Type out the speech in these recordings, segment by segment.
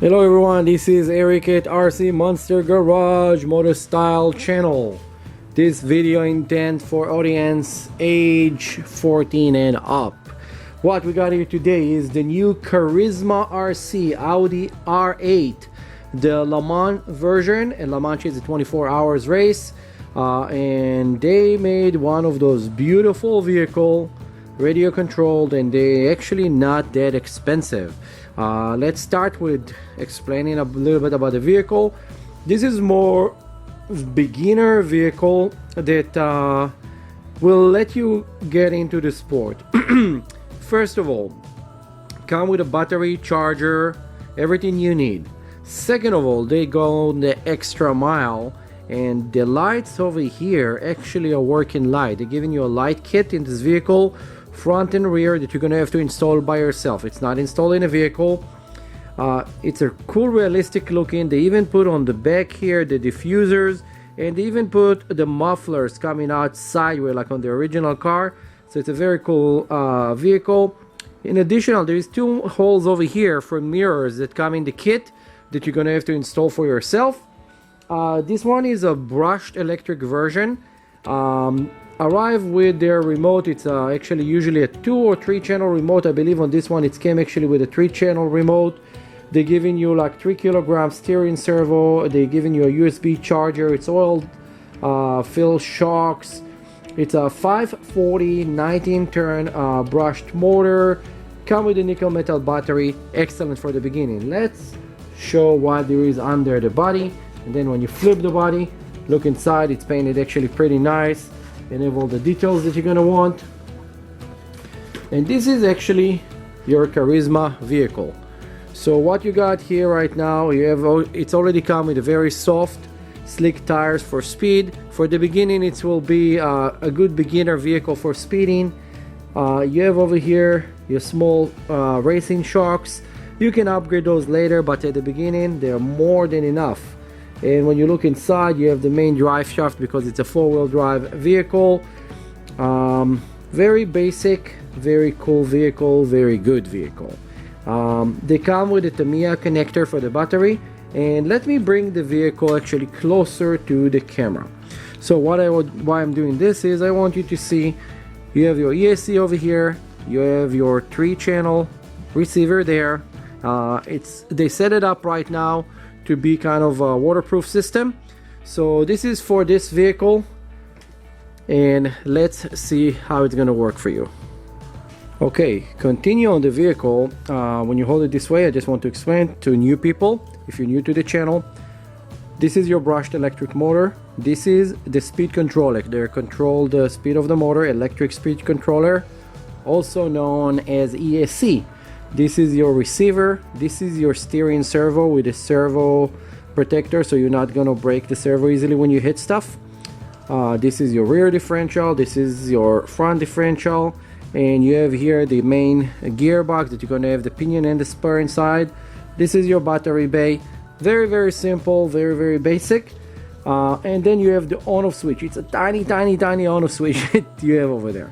Hello everyone, this is Eric at RC Monster Garage MotoStyle channel. This video intended for audience age 14 and up. What we got here today is the new Charisma RC Audi R8, the Le Mans version, and Le Mans is a 24 hours race, and they made one of those beautiful vehicle, radio controlled, and they actually not that expensive. Let's start with explaining a little bit about the vehicle. This is more beginner vehicle that will let you get into the sport. First of all, come with a battery, charger, everything you need. Second of all, they go the extra mile, and the lights over here actually are working light. They're giving you a light kit in this vehicle, front and rear, that you're gonna have to install by yourself. It's not installed in a vehicle. It's a cool, realistic looking. They even put on the back here the diffusers, and they even put the mufflers coming out sideways like on the original car. So it's a very cool vehicle. In addition, there is two holes over here for mirrors that come in the kit that you're gonna have to install for yourself. This one is a brushed electric version. Arrive with their remote. It's actually usually a 2 or 3 channel remote. I believe on this one it came actually with a 3 channel remote. They're giving you like 3 kilogram steering servo. They're giving you a USB charger. It's oil fill shocks. It's a 540 19 turn brushed motor. Come with a nickel metal battery. Excellent for the beginning. Let's show what there is under the body, and then when you flip the body, look inside. It's painted actually pretty nice and have all the details that you're gonna want. And this is actually your Charisma vehicle. So what you got here right now, you have, it's already come with a very soft, slick tires for speed. For the beginning, it will be a good beginner vehicle for speeding. You have over here your small racing shocks. You can upgrade those later, but at the beginning, they're more than enough. And when you look inside, you have the main drive shaft because it's a 4-wheel drive vehicle. Very basic, very cool vehicle, very good vehicle. They come with a Tamiya connector for the battery. And let me bring the vehicle actually closer to the camera. So why I'm doing this is I want you to see you have your ESC over here. You have your 3-channel receiver there. They set it up right now to be kind of a waterproof system. So this is for this vehicle, and let's see how it's gonna work for you. Okay, continue on the vehicle. When you hold it this way, I just want to explain to new people, if you're new to the channel, this is your brushed electric motor. This is the speed controller. They control the speed of the motor, electric speed controller, also known as ESC. This is your receiver. This is your steering servo with a servo protector, so you're not gonna break the servo easily when you hit stuff. This is your rear differential. This is your front differential, and you have here the main gearbox that you're gonna have the pinion and the spur inside. This is your battery bay. Very simple, very basic. And then you have the on-off switch. It's a tiny on-off switch that you have over there.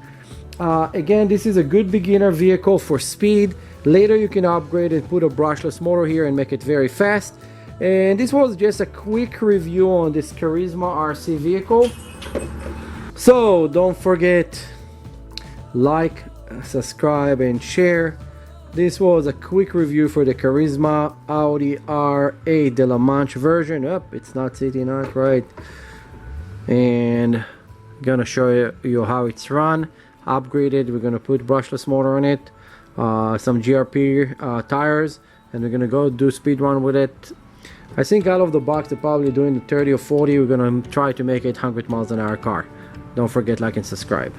Again, this is a good beginner vehicle for speed. Later you can upgrade and put a brushless motor here and make it very fast. And this was just a quick review on this Charisma RC vehicle. So don't forget, like, subscribe and share. This was a quick review for the Charisma Audi R8 de La Manche version. It's not sitting out right. And I'm gonna show you how it's run. Upgraded, we're gonna put brushless motor on it, some GRP tires, and we're gonna go do speed run with it. I think out of the box they're probably doing the 30 or 40. We're gonna try to make it 100 miles an hour car. Don't forget, like and subscribe.